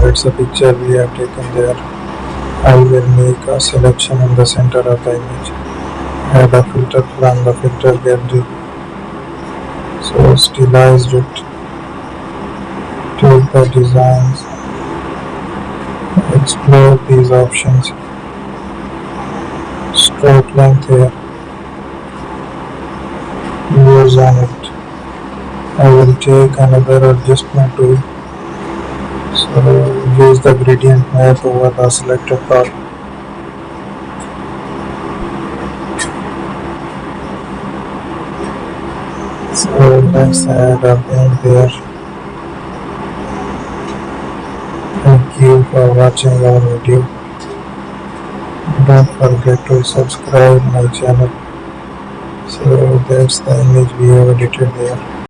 that's a picture we have taken there. I will make a selection in the center of the image. Add a filter from the filter gallery. So stylize it. Take the designs. Explore these options. Stroke length here. Use on it. I will take another adjustment tool. So use the gradient map over the selected part. So let's add a paint there. Thank you for watching our video. Don't forget to subscribe my channel. So that's the image we have edited there.